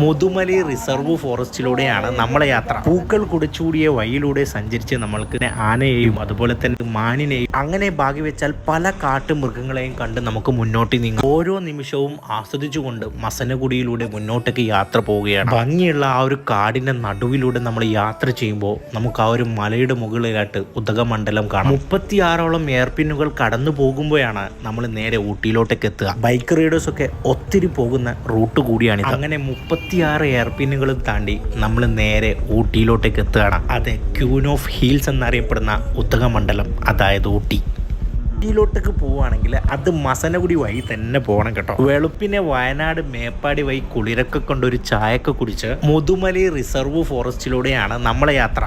Mudumalai reserve ഫോറസ്റ്റിലൂടെയാണ് നമ്മളെ യാത്ര. പൂക്കൾ കുടിച്ചൂടിയ വഴിയിലൂടെ സഞ്ചരിച്ച് നമ്മൾക്ക് ആനയെയും അതുപോലെ തന്നെ മാനിനെയും അങ്ങനെ ഭാഗ്യ വെച്ചാൽ പല കാട്ടുമൃഗങ്ങളെയും കണ്ട് നമുക്ക് മുന്നോട്ട് നീങ്ങാം. ഓരോ നിമിഷവും ആസ്വദിച്ചുകൊണ്ട് മസനഗുഡിയിലൂടെ മുന്നോട്ടേക്ക് യാത്ര പോവുകയാണ്. ഭംഗിയുള്ള ആ ഒരു കാടിന്റെ നടുവിലൂടെ നമ്മൾ യാത്ര ചെയ്യുമ്പോൾ നമുക്ക് ആ ഒരു മലയുടെ മുകളിലായിട്ട് ഉദകമണ്ഡലം കാണാം. 36ഓളം എയർപിന്നുകൾ കടന്നു പോകുമ്പോഴാണ് നമ്മൾ നേരെ ഊട്ടിയിലോട്ടേക്ക് എത്തുക. ബൈക്ക് റൈഡേഴ്സ് ഒക്കെ ഒത്തിരി പോകുന്ന റൂട്ട് കൂടിയാണ്. അങ്ങനെ 36 എയർപിന്നുകളും താണ്ടി നമ്മൾ നേരെ ഊട്ടിയിലോട്ടേക്ക് എത്തുകയാണ്. അതെ, ക്യൂൻ ഓഫ് ഹീൽസ് എന്നറിയപ്പെടുന്ന ഉദകമണ്ഡലം, അതായത് ഊട്ടി. ഊട്ടിയിലോട്ടേക്ക് പോവുകയാണെങ്കിൽ അത് മസനഗുഡി വഴി തന്നെ പോകണം കേട്ടോ. വെളുപ്പിനെ വയനാട് മേപ്പാടി വഴി കുളിരൊക്കെ കൊണ്ടൊരു ചായയൊക്കെ കുടിച്ച് മുതുമലൈ റിസർവ് ഫോറസ്റ്റിലൂടെയാണ് നമ്മളെ യാത്ര.